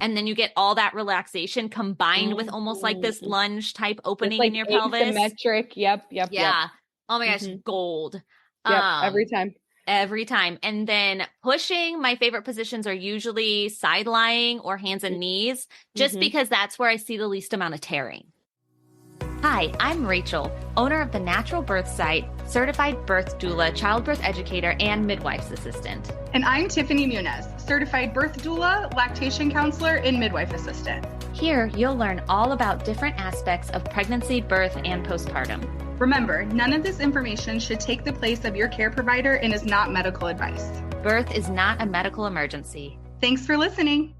And then you get all that relaxation combined with almost like this Mhm. lunge type Just opening like in your pelvis. asymmetric. Yep. Yeah. Oh my gosh, Hmm. gold. Yep. Every Um, time. every time. And then pushing, my favorite positions are usually side lying or hands and knees, just Mm-hmm. because that's where I see the least amount of tearing. Hi, I'm Rachel, owner of the Natural Birth site, certified birth doula, childbirth educator, and midwife's assistant. And I'm Tiffany I, certified birth doula, lactation counselor, and midwife assistant. Here, you'll learn all about different aspects of pregnancy, birth, and postpartum. Remember, none of this information should take the place of your care provider and is not medical advice. Birth is not a medical emergency. Thanks for listening.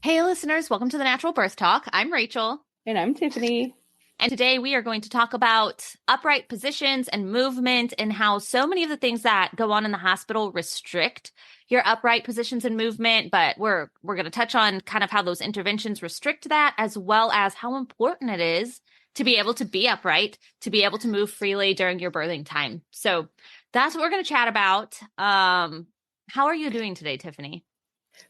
Hey, listeners, welcome to the Natural Birth Talk. I'm Rachel. And I'm Tiffany. And today we are going to talk about upright positions and movement and how so many of the things that go on in the hospital restrict your upright positions and movement. But we're going to touch on kind of how those interventions restrict that, as well as how important it is to be able to be upright, to be able to move freely during your birthing time. So that's what we're going to chat about. How are you doing today, Tiffany?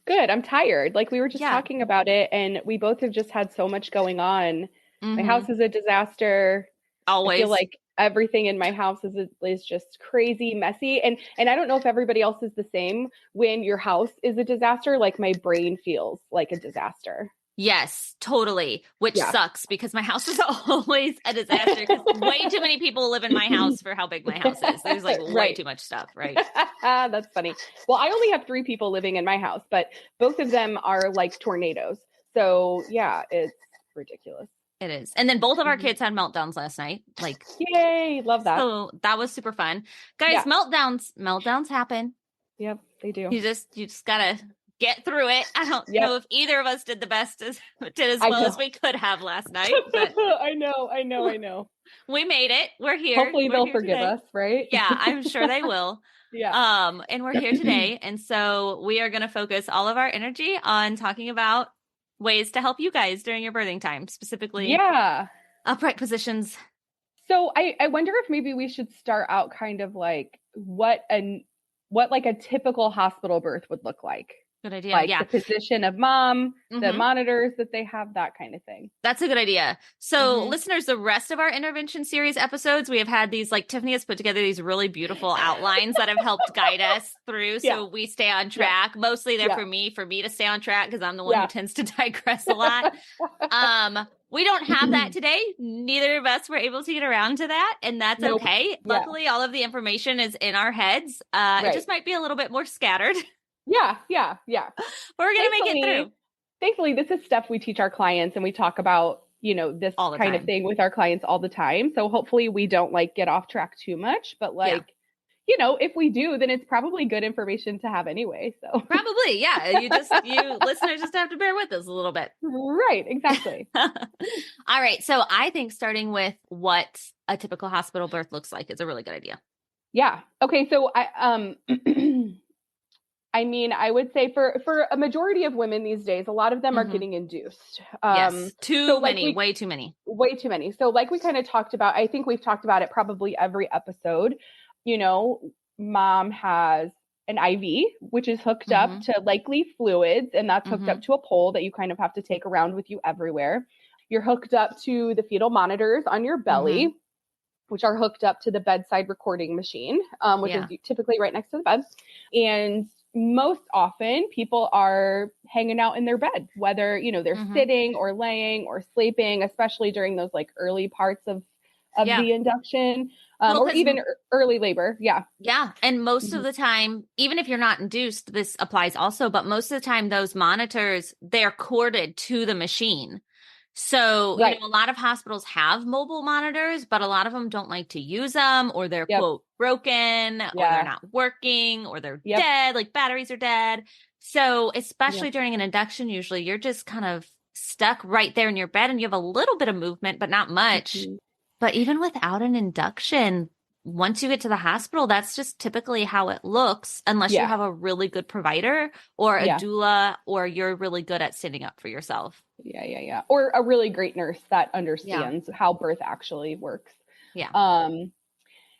Good. I'm tired. Like we were just talking about it, and we both have just had so much going on. Mm-hmm. My house is a disaster. Always. I feel like everything in my house is just crazy, messy. And I don't know if everybody else is the same. When your house is a disaster, like my brain feels like a disaster. Yes, totally. Which sucks because my house is always a disaster because way too many people live in my house for how big my house is. There's like way too much stuff, right? That's funny. Well, I only have 3 people living in my house, but both of them are like tornadoes. So yeah, it's ridiculous. It is. And then both of our kids had meltdowns last night. Like, yay, love that. So that was super fun. Guys, meltdowns happen. Yep, they do. You just gotta get through it. I don't know if either of us did as well as we could have last night. But I know. We made it. We're here. Hopefully they'll forgive us, right? Yeah, I'm sure they will. And we're here today. And so we are going to focus all of our energy on talking about ways to help you guys during your birthing time, specifically upright positions. So I wonder if maybe we should start out kind of like what like a typical hospital birth would look like. Good idea. Like the position of mom, the monitors that they have, that kind of thing. That's a good idea. So listeners, the rest of our intervention series episodes, we have had these, like Tiffany has put together these really beautiful outlines that have helped guide us through. So we stay on track. Mostly they're for me to stay on track because I'm the one who tends to digress a lot. We don't have that today. Neither of us were able to get around to that. And that's okay. Luckily, all of the information is in our heads. It just might be a little bit more scattered. Yeah. But we're going to make it through. Thankfully, this is stuff we teach our clients and we talk about, this kind of thing with our clients all the time. So hopefully we don't like get off track too much, but if we do, then it's probably good information to have anyway. So probably, yeah. You listeners just have to bear with us a little bit. Right. Exactly. All right. So I think starting with what a typical hospital birth looks like is a really good idea. Yeah. Okay. So I would say for a majority of women these days, a lot of them are getting induced. Yes, way too many. So like we kind of talked about, I think we've talked about it probably every episode, mom has an IV, which is hooked up to likely fluids, and that's hooked up to a pole that you kind of have to take around with you everywhere. You're hooked up to the fetal monitors on your belly, which are hooked up to the bedside recording machine, which is typically right next to the bed. And most often people are hanging out in their bed, whether, they're sitting or laying or sleeping, especially during those like early parts of the induction, or even early labor. Yeah. Yeah. And most of the time, even if you're not induced, this applies also, but most of the time those monitors, they're corded to the machine. So, a lot of hospitals have mobile monitors, but a lot of them don't like to use them, or they're quote broken, or they're not working, or they're dead, like batteries are dead. So especially during an induction, usually you're just kind of stuck right there in your bed and you have a little bit of movement, but not much. But even without an induction, once you get to the hospital, that's just typically how it looks, unless you have a really good provider or a doula, or you're really good at standing up for yourself. Yeah. Or a really great nurse that understands how birth actually works. Yeah. And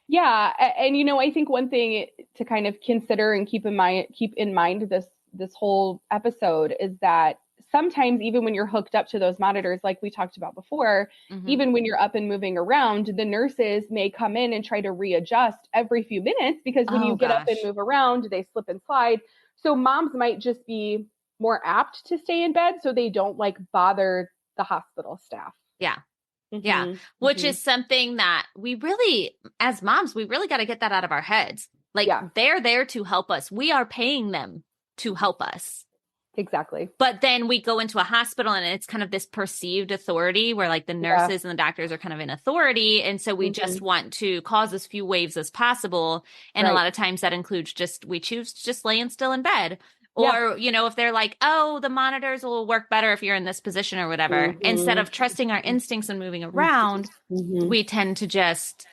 I think one thing to kind of consider and keep in mind this this whole episode is that sometimes even when you're hooked up to those monitors, like we talked about before, even when you're up and moving around, the nurses may come in and try to readjust every few minutes because when you get up and move around, they slip and slide. So moms might just be more apt to stay in bed so they don't like bother the hospital staff. Yeah. Yeah. Which is something that we really, as moms, we really got to get that out of our heads. Like they're there to help us. We are paying them to help us. Exactly. But then we go into a hospital and it's kind of this perceived authority where like the nurses and the doctors are kind of in authority. And so we just want to cause as few waves as possible. And a lot of times that includes we choose to just laying still in bed. Or, you know, if they're like, oh, the monitors will work better if you're in this position or whatever, instead of trusting our instincts and moving around, we tend to just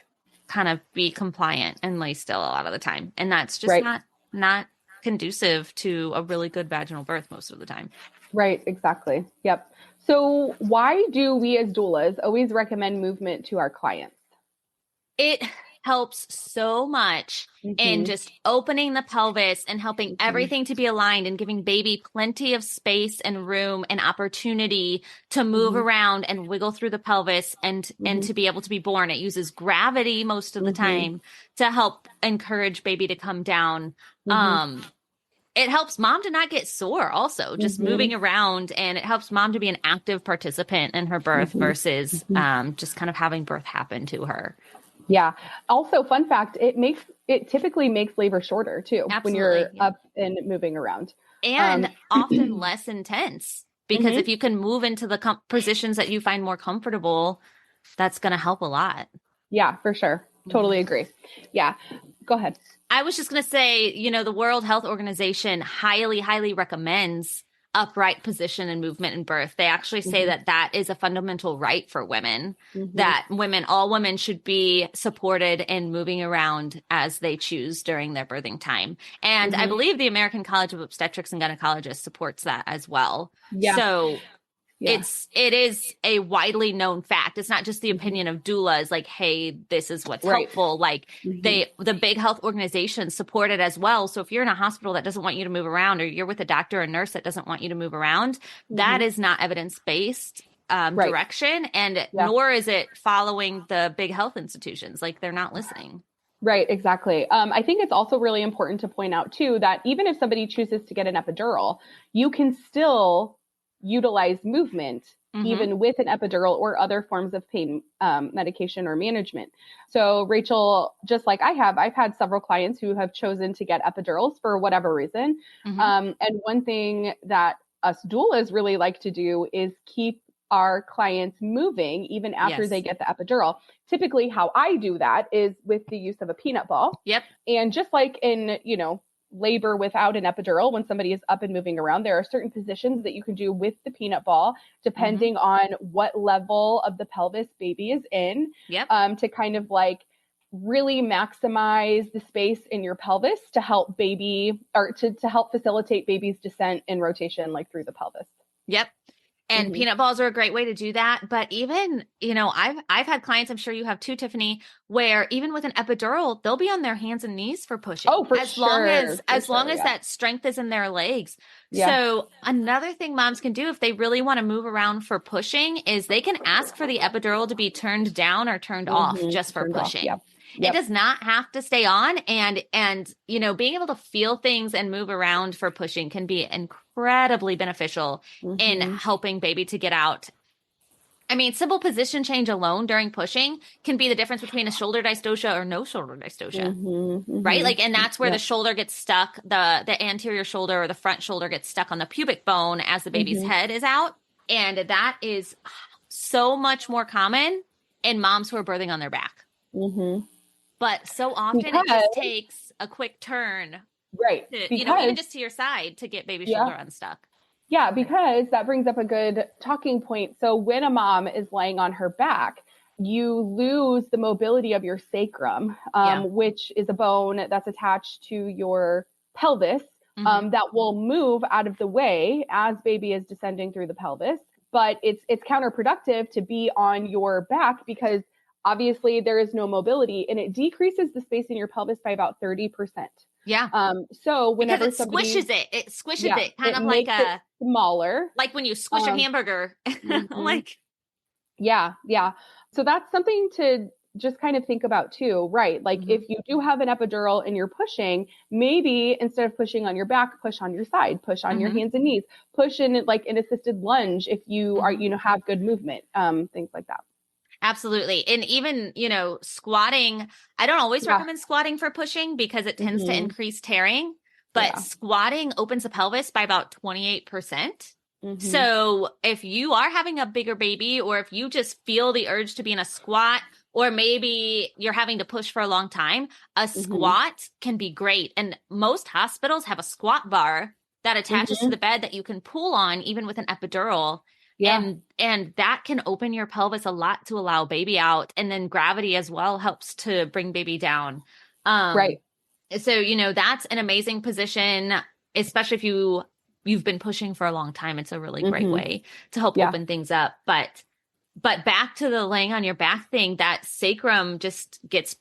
kind of be compliant and lay still a lot of the time. And that's just not conducive to a really good vaginal birth most of the time. Right. Exactly. Yep. So why do we as doulas always recommend movement to our clients? It helps so much in just opening the pelvis and helping everything to be aligned and giving baby plenty of space and room and opportunity to move around and wiggle through the pelvis and to be able to be born. It uses gravity most of the time to help encourage baby to come down. It helps mom to not get sore also, just moving around, and it helps mom to be an active participant in her birth versus just kind of having birth happen to her. Yeah. Also, fun fact, it typically makes labor shorter too. Absolutely, when you're up and moving around. And often less intense because if you can move into the positions that you find more comfortable, that's going to help a lot. Yeah, for sure. Totally agree. Yeah. Go ahead. I was just going to say, you know, the World Health Organization highly, highly recommends upright position and movement in birth. They actually say that is a fundamental right for women, that all women should be supported in moving around as they choose during their birthing time. And I believe the American College of Obstetrics and Gynecologists supports that as well. Yeah. So it is a widely known fact. It's not just the opinion of doulas like, hey, this is what's helpful. Like the big health organizations support it as well. So if you're in a hospital that doesn't want you to move around, or you're with a doctor or nurse that doesn't want you to move around, that is not evidence-based direction. And nor is it following the big health institutions. Like they're not listening. Right. Exactly. I think it's also really important to point out too, that even if somebody chooses to get an epidural, you can still utilize movement even with an epidural or other forms of pain medication or management. So Rachel, just like I've had several clients who have chosen to get epidurals for whatever reason. And one thing that us doulas really like to do is keep our clients moving even after they get the epidural. Typically how I do that is with the use of a peanut ball. Yep. And just like in, labor without an epidural, when somebody is up and moving around, there are certain positions that you can do with the peanut ball, depending on what level of the pelvis baby is in, to kind of like really maximize the space in your pelvis to help baby or to help facilitate baby's descent and rotation like through the pelvis. Yep. And peanut balls are a great way to do that. But even, I've had clients, I'm sure you have too, Tiffany, where even with an epidural, they'll be on their hands and knees for pushing. Oh, for as long as that strength is in their legs. Yeah. So another thing moms can do if they really want to move around for pushing is they can ask for the epidural to be turned down or turned off just for pushing. Yep. It does not have to stay on. And being able to feel things and move around for pushing can be incredibly beneficial in helping baby to get out. I mean, simple position change alone during pushing can be the difference between a shoulder dystocia or no shoulder dystocia, right? Like, and that's where the shoulder gets stuck, the anterior shoulder or the front shoulder gets stuck on the pubic bone as the baby's head is out. And that is so much more common in moms who are birthing on their back. But so often it just takes a quick turn, to, even just to your side to get baby's shoulder unstuck. Yeah, because that brings up a good talking point. So when a mom is laying on her back, you lose the mobility of your sacrum, which is a bone that's attached to your pelvis that will move out of the way as baby is descending through the pelvis. But it's counterproductive to be on your back because obviously there is no mobility and it decreases the space in your pelvis by about 30%. Yeah. So whenever because it squishes it kind it of like makes it smaller. like when you squish a hamburger. Like, yeah. So that's something to just kind of think about too, right? Like if you do have an epidural and you're pushing, maybe instead of pushing on your back, push on your side, push on your hands and knees, push in like an assisted lunge if you are, have good movement, things like that. Absolutely. And even, squatting, I don't always recommend squatting for pushing because it tends to increase tearing, but squatting opens the pelvis by about 28%. So if you are having a bigger baby, or if you just feel the urge to be in a squat, or maybe you're having to push for a long time, a squat can be great. And most hospitals have a squat bar that attaches to the bed that you can pull on even with an epidural. Yeah. And that can open your pelvis a lot to allow baby out. And then gravity as well helps to bring baby down. Right. So, that's an amazing position, especially if you've been pushing for a long time. It's a really great way to help open things up. But back to the laying on your back thing, that sacrum just gets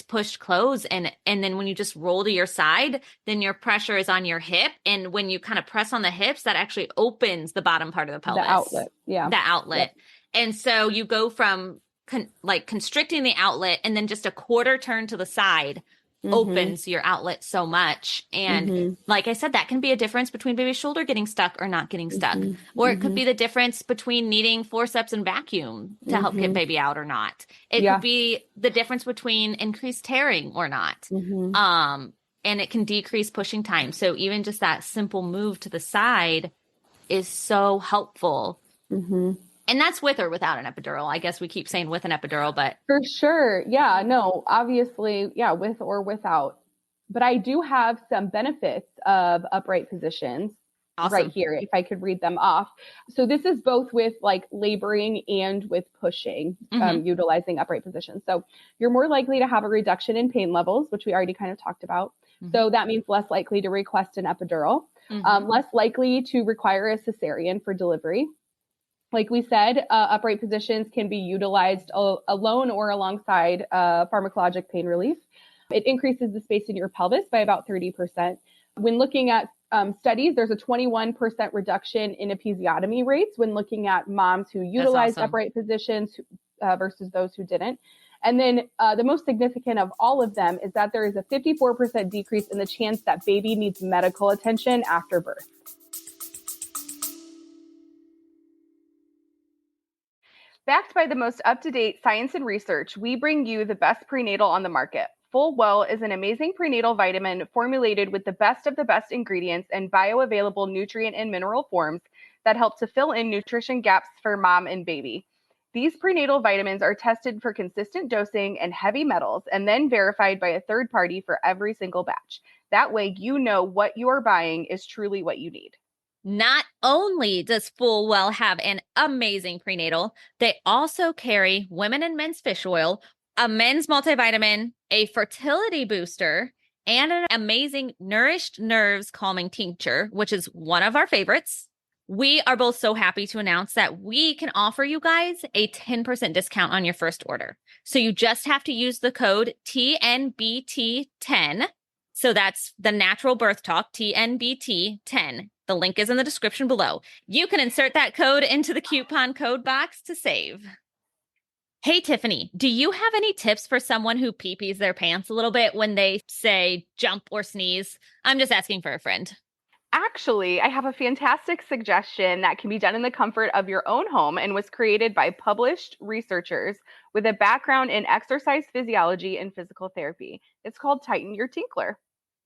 pushed close. And then when you just roll to your side, then your pressure is on your hip. And when you kind of press on the hips, that actually opens the bottom part of the pelvis. The outlet. Yeah. The outlet. Yep. And so you go from constricting the outlet, and then just a quarter turn to the side opens your outlet so much. And like I said, that can be a difference between baby's shoulder getting stuck or not getting stuck. Or it could be the difference between needing forceps and vacuum to help get baby out or not. It could be the difference between increased tearing or not. And it can decrease pushing time. So even just that simple move to the side is so helpful. And that's with or without an epidural. I guess we keep saying with an epidural, but. For sure. Yeah, no, obviously, yeah, with or without. But I do have some benefits of upright positions right here, if I could read them off. So this is both with like laboring and with pushing, utilizing upright positions. So you're more likely to have a reduction in pain levels, which we already kind of talked about. So that means less likely to request an epidural, less likely to require a cesarean for delivery. Like we said, upright positions can be utilized alone or alongside pharmacologic pain relief. It increases the space in your pelvis by about 30%. When looking at studies, there's a 21% reduction in episiotomy rates when looking at moms who utilized upright positions versus those who didn't. And then the most significant of all of them is that there is a 54% decrease in the chance that baby needs medical attention after birth. Backed by the most up-to-date science and research, we bring you the best prenatal on the market. Fullwell is an amazing prenatal vitamin formulated with the best of the best ingredients and bioavailable nutrient and mineral forms that help to fill in nutrition gaps for mom and baby. These prenatal vitamins are tested for consistent dosing and heavy metals and then verified by a third party for every single batch. That way, you know what you are buying is truly what you need. Not only does Fullwell have an amazing prenatal, they also carry women and men's fish oil, a men's multivitamin, a fertility booster, and an amazing Nourished Nerves calming tincture, which is one of our favorites. We are both so happy to announce that we can offer you guys a 10% discount on your first order. So you just have to use the code TNBT10. So that's the Natural Birth Talk, TNBT10. The link is in the description below. You can insert that code into the coupon code box to save. Hey, Tiffany, do you have any tips for someone who pee-pees their pants a little bit when they say jump or sneeze? I'm just asking for a friend. Actually, I have a fantastic suggestion that can be done in the comfort of your own home and was created by published researchers with a background in exercise physiology and physical therapy. It's called Tighten Your Tinkler.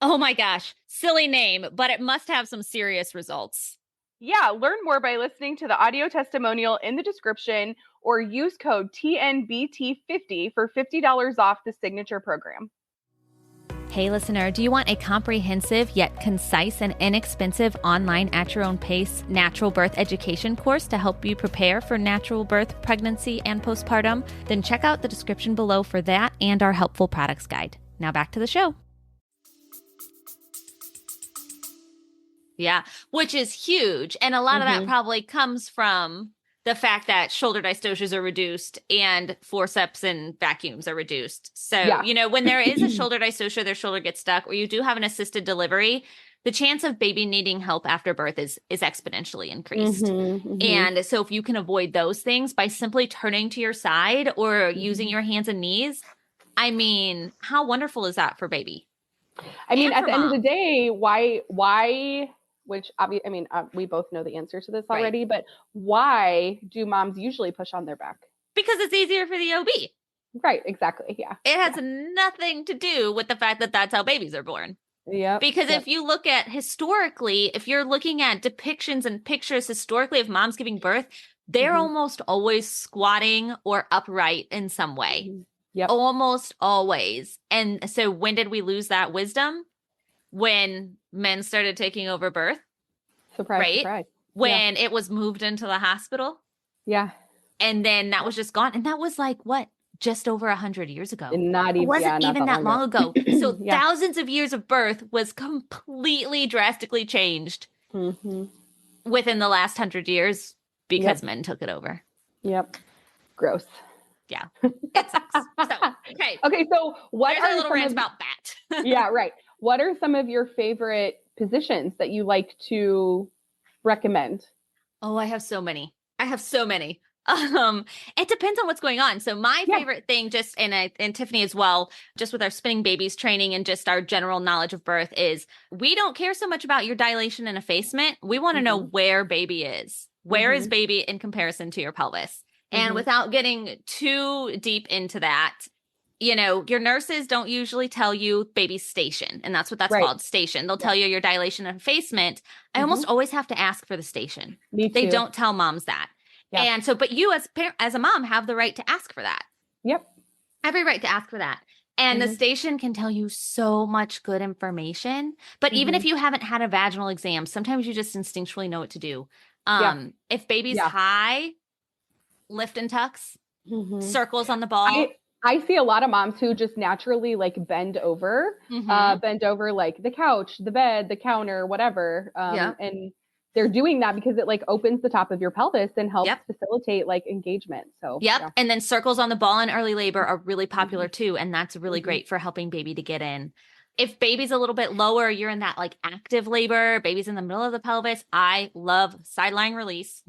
Oh my gosh, silly name, but it must have some serious results. Yeah, learn more by listening to the audio testimonial in the description or use code TNBT50 for $50 off the signature program. Hey listener, do you want a comprehensive yet concise and inexpensive online at your own pace natural birth education course to help you prepare for natural birth, pregnancy, and postpartum? Then check out the description below for that and our helpful products guide. Now back to the show. Yeah, which is huge. And a lot of that probably comes from the fact that shoulder dystocias are reduced and forceps and vacuums are reduced. So, when there is a shoulder dystocia, their shoulder gets stuck, or you do have an assisted delivery, the chance of baby needing help after birth is exponentially increased. And so if you can avoid those things by simply turning to your side or using your hands and knees, I mean, how wonderful is that for baby? I mean, at the end of the day, why, which obviously, I mean, we both know the answer to this already, but why do moms usually push on their back? Because it's easier for the OB. Right. Exactly. Yeah. It has nothing to do with the fact that that's how babies are born. Yeah. Because if you look at historically, if you're looking at depictions and pictures historically of moms giving birth, they're almost always squatting or upright in some way. Yep. Almost always. And so when did we lose that wisdom? When men started taking over birth. Surprise, surprise. When it was moved into the hospital. Yeah. And then that was just gone. And that was like, what? Just over 100 years ago. And not even, it wasn't even that long ago. So thousands of years of birth was completely drastically changed within the last 100 years because men took it over. Yep. Gross. Yeah. It sucks. Okay. So what There's are a little rant about that. Yeah. Right. What are some of your favorite positions that you like to recommend? Oh, I have so many. It depends on what's going on. So my favorite thing, just and Tiffany as well, just with our spinning babies training and just our general knowledge of birth, is we don't care so much about your dilation and effacement. We want to know where baby is. Where is baby in comparison to your pelvis? And without getting too deep into that, your nurses don't usually tell you baby's station, and that's what that's called, station. They'll tell you your dilation and effacement. I almost always have to ask for the station. Me too. They don't tell moms that. Yeah. And so, but you as a mom have the right to ask for that. Yep. Every right to ask for that. And the station can tell you so much good information. But even if you haven't had a vaginal exam, sometimes you just instinctually know what to do. If baby's high, lift and tucks, circles on the ball. I see a lot of moms who just naturally like bend over like the couch, the bed, the counter, whatever. And they're doing that because it like opens the top of your pelvis and helps facilitate like engagement. So And then circles on the ball in early labor are really popular too. And that's really great for helping baby to get in. If baby's a little bit lower, you're in that like active labor, baby's in the middle of the pelvis. I love sideline release.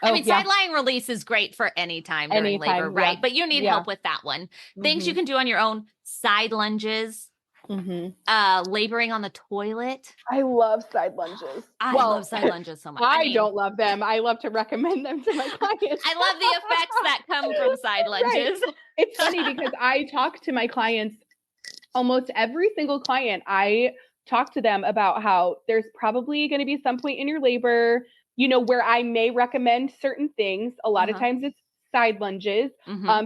Sideline release is great for any time during labor, right? But you need help with that one. Things you can do on your own: side lunges, laboring on the toilet. I love side lunges. I love side lunges so much. I don't love them. I love to recommend them to my clients. I love the effects that come from side lunges. Right. It's funny because I talk to my clients, almost every single client, I talk to them about how there's probably going to be some point in your labor, where I may recommend certain things. A lot of times it's side lunges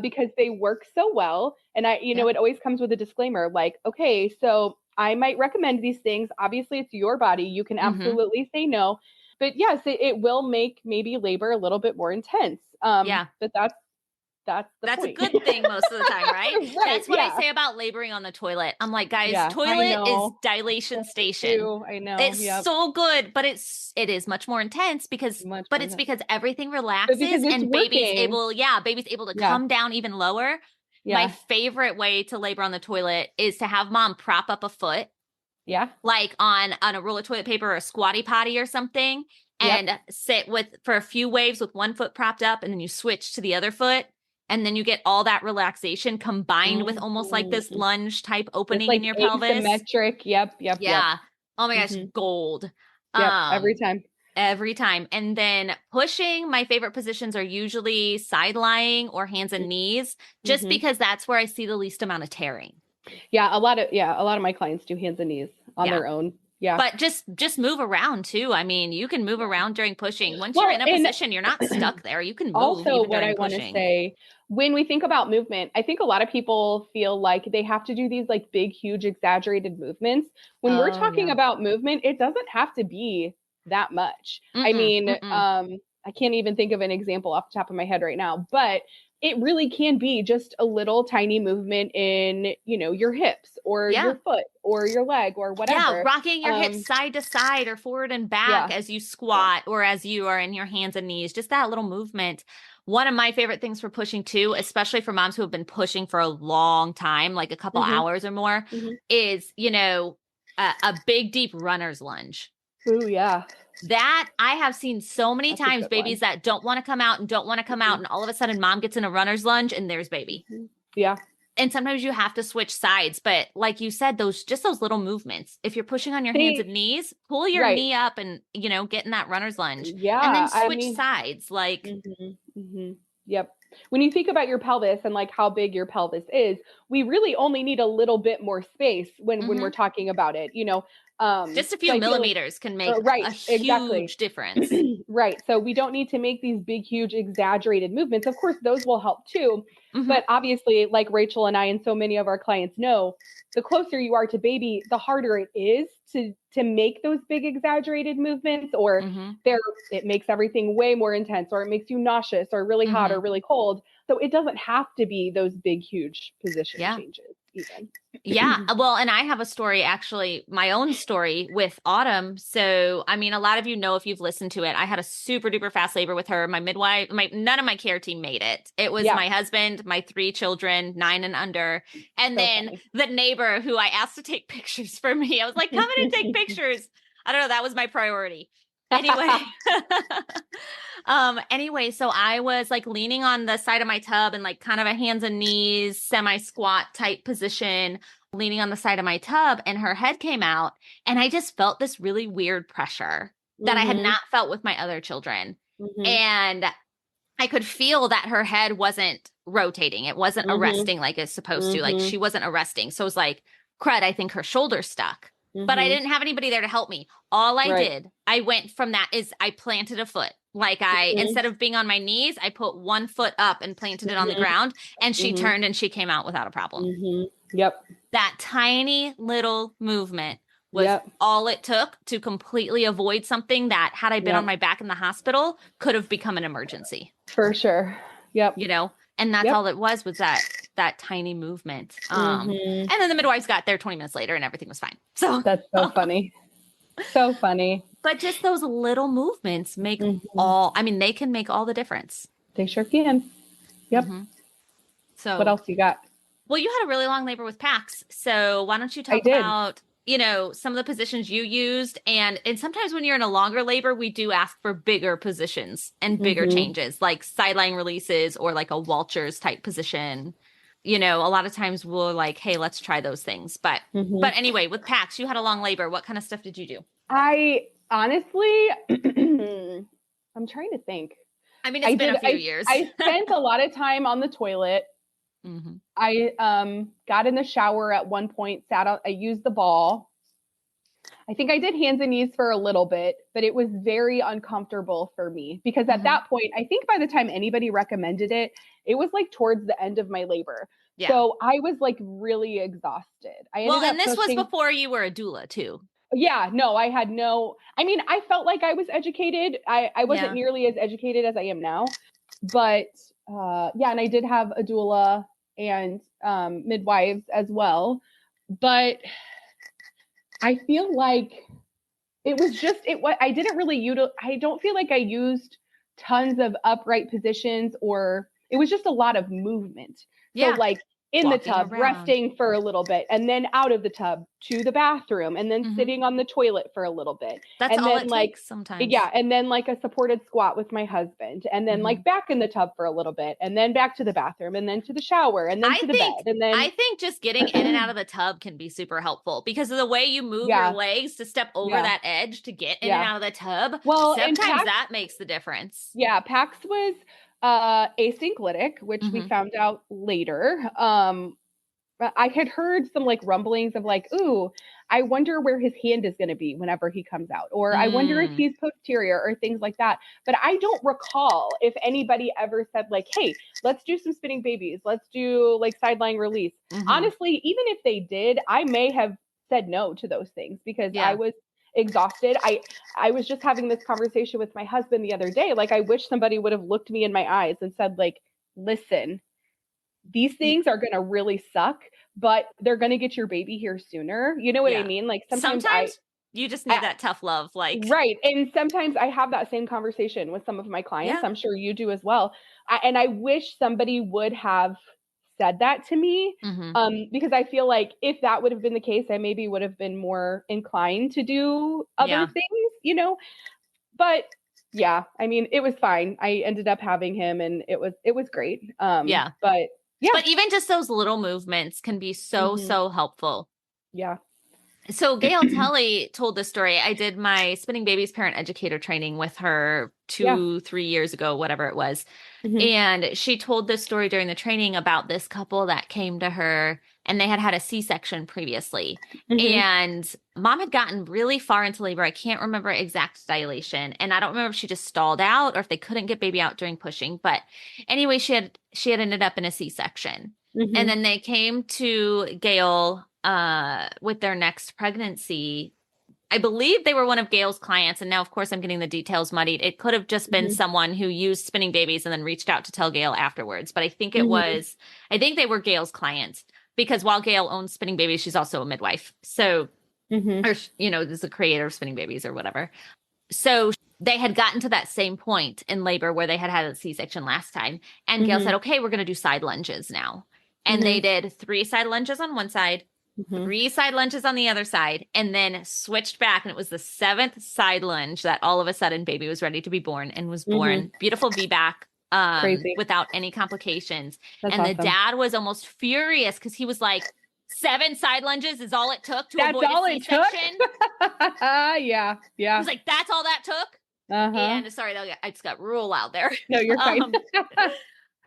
because they work so well. And it always comes with a disclaimer like, okay, so I might recommend these things. Obviously it's your body. You can absolutely say no, but yes, it will make maybe labor a little bit more intense. But that's a good thing most of the time, right? That's what I say about laboring on the toilet. I'm like, guys, toilet is dilation station. I know. It's so good, but it is much more intense because everything relaxes and baby's able to come down even lower. My favorite way to labor on the toilet is to have mom prop up a foot. Yeah. Like on a roll of toilet paper or a squatty potty or something, and sit for a few waves with one foot propped up, and then you switch to the other foot. And then you get all that relaxation combined with almost like this lunge type opening in your pelvis. Asymmetric. Yep. Yeah. Oh my gosh, gold. Every time. Every time. And then pushing, my favorite positions are usually side lying or hands and knees, just because that's where I see the least amount of tearing. Yeah, a lot of my clients do hands and knees on their own. Yeah. But just move around too. I mean, you can move around during pushing. Once you're in a position, you're not stuck there. You can move. Also, what I want to say, when we think about movement, I think a lot of people feel like they have to do these like big, huge, exaggerated movements. When we're talking about movement, it doesn't have to be that much. I mean, I can't even think of an example off the top of my head right now, but it really can be just a little tiny movement in, you know, your hips or your foot or your leg or whatever. Yeah, rocking your hips side to side or forward and back as you squat or as you are in your hands and knees, just that little movement. One of my favorite things for pushing too, especially for moms who have been pushing for a long time, like a couple hours or more, is, you know, a big, deep runner's lunge. Ooh, yeah. That I have seen so many times, babies that don't want to come out and don't want to come out. And all of a sudden mom gets in a runner's lunge and there's baby. Yeah. And sometimes you have to switch sides. But like you said, those little movements, if you're pushing on your hands and knees, pull your knee up and, you know, get in that runner's lunge. Yeah. And then switch sides. Like, Yep. When you think about your pelvis and like how big your pelvis is, we really only need a little bit more space when we're talking about it, you know. Just a few millimeters can make a huge difference. Right. So we don't need to make these big, huge, exaggerated movements. Of course, those will help too. But obviously, like Rachel and I and so many of our clients know, the closer you are to baby, the harder it is to make those big exaggerated movements, or it makes everything way more intense, or it makes you nauseous or really hot or really cold. So it doesn't have to be those big, huge position changes even. Yeah. Well, and I have a story, actually, my own story with Autumn. So, I mean, a lot of you know, if you've listened to it, I had a super duper fast labor with her. My midwife, none of my care team made it. It was my husband, my 3 children, 9 and under. And then the neighbor who I asked to take pictures for me, I was like, come in and take pictures. I don't know. That was my priority. Anyway, so I was like leaning on the side of my tub and like kind of a hands and knees, semi-squat type position, leaning on the side of my tub, and her head came out and I just felt this really weird pressure that I had not felt with my other children. And I could feel that her head wasn't rotating. It wasn't arresting like it's supposed to. Like she wasn't arresting. So it was like, crud, I think her shoulder's stuck. But I didn't have anybody there to help me. All I did, I went from that is I planted a foot. Like instead of being on my knees, I put one foot up and planted it on the ground, and she turned and she came out without a problem. Yep. That tiny little movement was all it took to completely avoid something that, had I been on my back in the hospital, could have become an emergency. For sure. Yep. You know, and that's all it was that tiny movement. And then the midwives got there 20 minutes later and everything was fine. So that's so funny. So funny. But just those little movements make they can make all the difference. They sure can. Yep. So what else you got? Well, you had a really long labor with PACS. So why don't you talk about, you know, some of the positions you used, and sometimes when you're in a longer labor, we do ask for bigger positions and bigger changes, like sideline releases or like a Walcher's type position. You know, a lot of times we'll like, hey, let's try those things. But anyway, with PACS, you had a long labor. What kind of stuff did you do? I honestly, I'm trying to think. I mean, it's been a few years. I spent a lot of time on the toilet. I got in the shower at one point, I used the ball. I think I did hands and knees for a little bit, but it was very uncomfortable for me because at that point, I think by the time anybody recommended it, it was like towards the end of my labor. Yeah. So I was like really exhausted. And this was before you were a doula too. Yeah, no, I felt like I was educated. I wasn't nearly as educated as I am now, but and I did have a doula and midwives as well. But I feel like it was just, I didn't really I don't feel like I used tons of upright positions, or it was just a lot of movement. Yeah. So like in the tub, resting for a little bit, and then out of the tub to the bathroom, and then sitting on the toilet for a little bit. That's and all then it takes sometimes. Yeah. And then like a supported squat with my husband, and then like back in the tub for a little bit, and then back to the bathroom, and then to the shower, and then to the bed. And then I think just getting in and out of the tub can be super helpful because of the way you move your legs to step over that edge to get in and out of the tub. Well, sometimes that makes the difference. Yeah. PACS was asynclitic, which we found out later. I had heard some like rumblings of like, ooh, I wonder where his hand is going to be whenever he comes out, or I wonder if he's posterior, or things like that. But I don't recall if anybody ever said like, hey, let's do some spinning babies. Let's do like sideline release. Honestly, even if they did, I may have said no to those things because I was exhausted. I was just having this conversation with my husband the other day. Like, I wish somebody would have looked me in my eyes and said like, listen, these things are going to really suck, but they're going to get your baby here sooner. You know what I mean? Like sometimes you just need that tough love, like. Right. And sometimes I have that same conversation with some of my clients. I'm sure you do as well. And I wish somebody would have said that to me, because I feel like if that would have been the case, I maybe would have been more inclined to do other things, you know. But yeah, I mean, it was fine. I ended up having him, and it was great. But even just those little movements can be so helpful. Yeah. So Gail Tully told this story. I did my Spinning Babies parent educator training with her 2-3 years ago, whatever it was. And she told this story during the training about this couple that came to her, and they had a C-section previously. And mom had gotten really far into labor. I can't remember exact dilation. And I don't remember if she just stalled out or if they couldn't get baby out during pushing. But anyway, she had ended up in a C-section. And then they came to Gail with their next pregnancy. I believe they were one of Gail's clients. And now, of course, I'm getting the details muddied. It could have just been someone who used Spinning Babies and then reached out to tell Gail afterwards. But I think I think they were Gail's clients, because while Gail owns Spinning Babies, she's also a midwife. So, or, you know, is the creator of Spinning Babies or whatever. So they had gotten to that same point in labor where they had a C-section last time. And Gail said, okay, we're going to do side lunges now. And they did 3 side lunges on one side, 3 side lunges on the other side, and then switched back. And it was the 7th side lunge that all of a sudden baby was ready to be born and was born. Beautiful VBAC, without any complications. That's awesome. The dad was almost furious because he was like, 7 side lunges is all it took to avoid a C-section. Yeah. He was like, that's all that took? And sorry, I just got real loud there. No, you're fine.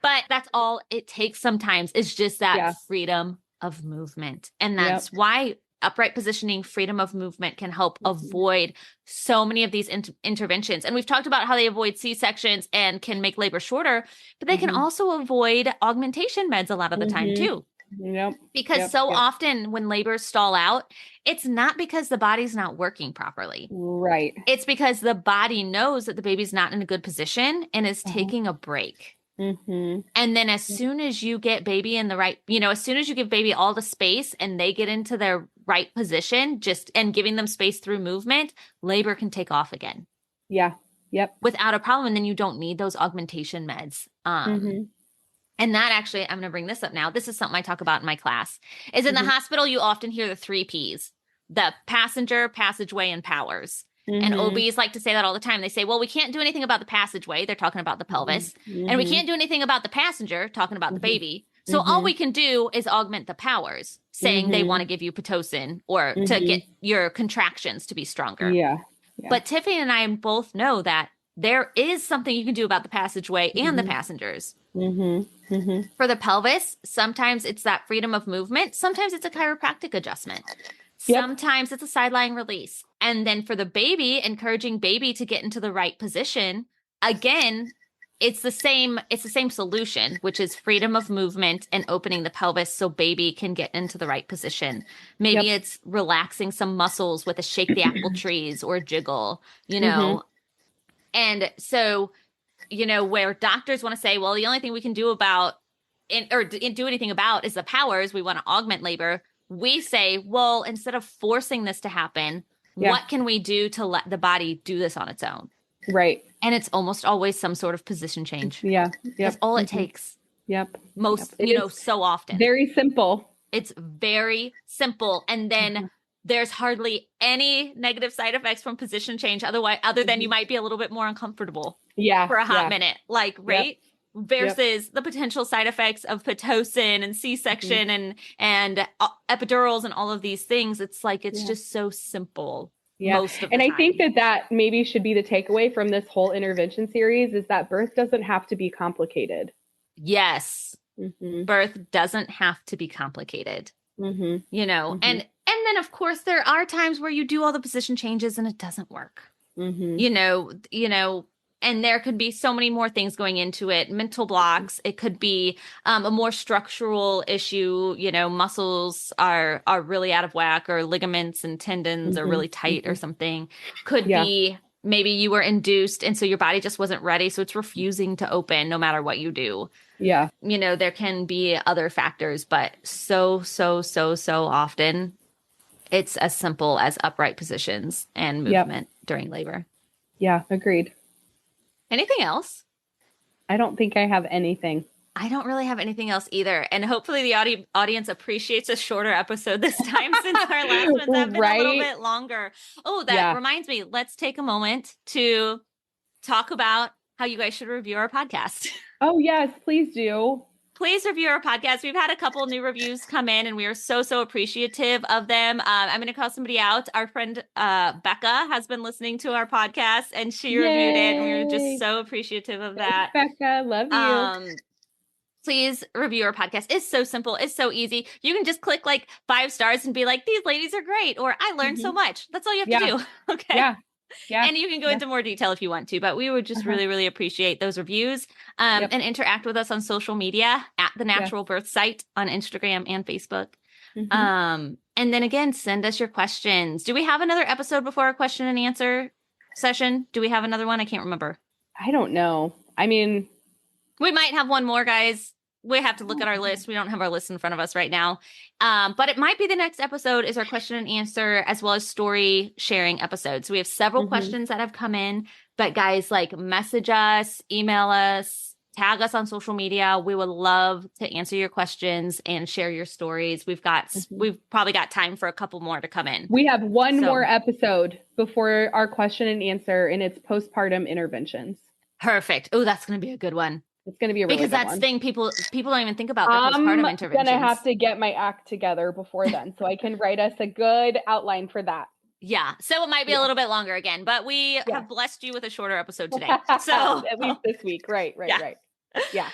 But that's all it takes sometimes, is just that freedom of movement. And that's why upright positioning, freedom of movement can help avoid so many of these interventions. And we've talked about how they avoid C-sections and can make labor shorter, but they can also avoid augmentation meds a lot of the time too. Because often when labors stall out, it's not because the body's not working properly. Right. It's because the body knows that the baby's not in a good position and is taking a break. And then as soon as you get baby in the right, as soon as you give baby all the space and they get into their right position, and giving them space through movement, labor can take off again. Yeah. Yep. Without a problem. And then you don't need those augmentation meds. And that actually, I'm going to bring this up now. This is something I talk about in my class, is in the hospital, you often hear the 3 Ps, the passenger, passageway, and powers. And OBs like to say that all the time. They say, well, we can't do anything about the passageway. They're talking about the pelvis. And we can't do anything about the passenger, talking about the baby. So all we can do is augment the powers, saying they want to give you Pitocin or to get your contractions to be stronger. Yeah. But Tiffany and I both know that there is something you can do about the passageway and the passengers. For the pelvis, sometimes it's that freedom of movement. Sometimes it's a chiropractic adjustment. Sometimes it's a sideline release. And then for the baby, encouraging baby to get into the right position, again, it's the same solution, which is freedom of movement and opening the pelvis so baby can get into the right position. Maybe it's relaxing some muscles with a shake the apple trees or jiggle, And so, where doctors want to say, well, the only thing we can do do anything about is the powers, we want to augment labor. We say, well, instead of forcing this to happen, what can we do to let the body do this on its own? Right. And it's almost always some sort of position change. Yeah. That's all it takes. Most, so often. Very simple. It's very simple. And then there's hardly any negative side effects from position change other than you might be a little bit more uncomfortable for a hot minute. Right? Versus the potential side effects of Pitocin and C-section and epidurals and all of these things. It's like, it's just so simple. Most of the time. I think that maybe should be the takeaway from this whole intervention series, is that birth doesn't have to be complicated. Yes. Birth doesn't have to be complicated, and then of course there are times where you do all the position changes and it doesn't work, and there could be so many more things going into it. Mental blocks. It could be a more structural issue. Muscles are really out of whack, or ligaments and tendons are really tight or something. Could be maybe you were induced and so your body just wasn't ready. So it's refusing to open no matter what you do. Yeah. You know, there can be other factors, but so often it's as simple as upright positions and movement during labor. Yeah, agreed. Anything else? I don't think I have anything. I don't really have anything else either. And hopefully the audience appreciates a shorter episode this time since our last ones have been a little bit longer. Oh, that reminds me. Let's take a moment to talk about how you guys should review our podcast. Oh, yes, please do. Please review our podcast. We've had a couple new reviews come in and we are so appreciative of them. I'm going to call somebody out. Our friend Becca has been listening to our podcast and she reviewed it. And we were just so appreciative of that. Thanks, Becca, love you. Please review our podcast. It's so simple. It's so easy. You can just click like 5 stars and be like, these ladies are great. Or I learned so much. That's all you have to do. Okay. Yeah. And you can go into more detail if you want to, but we would just really appreciate those reviews and interact with us on social media at the Natural Birth site on Instagram and Facebook. And then again, send us your questions. Do we have another episode before our question and answer session? Do we have another one? I can't remember. I don't know. I mean, we might have one more, guys. We have to look at our list. We don't have our list in front of us right now. But it might be the next episode is our question and answer as well as story sharing episodes. We have several questions that have come in, but guys, like message us, email us, tag us on social media. We would love to answer your questions and share your stories. We've probably got time for a couple more to come in. We have one more episode before our question and answer, and it's postpartum interventions. Perfect. Oh, that's going to be a good one. It's going to be a really good one. Because that's the thing, people don't even think about the postpartum interventions. I'm going to have to get my act together before then so I can write us a good outline for that. Yeah. So it might be a little bit longer again, but we have blessed you with a shorter episode today. So at least this week. Right. Yeah.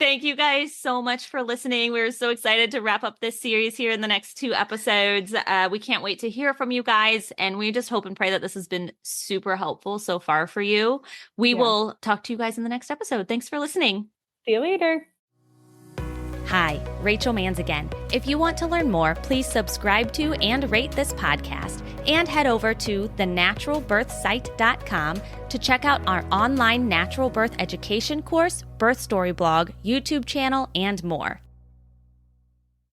Thank you guys so much for listening. We're so excited to wrap up this series here in the next 2 episodes. We can't wait to hear from you guys. And we just hope and pray that this has been super helpful so far for you. We will talk to you guys in the next episode. Thanks for listening. See you later. Hi, Rachel Manns again. If you want to learn more, please subscribe to and rate this podcast and head over to thenaturalbirthsite.com to check out our online natural birth education course, birth story blog, YouTube channel, and more.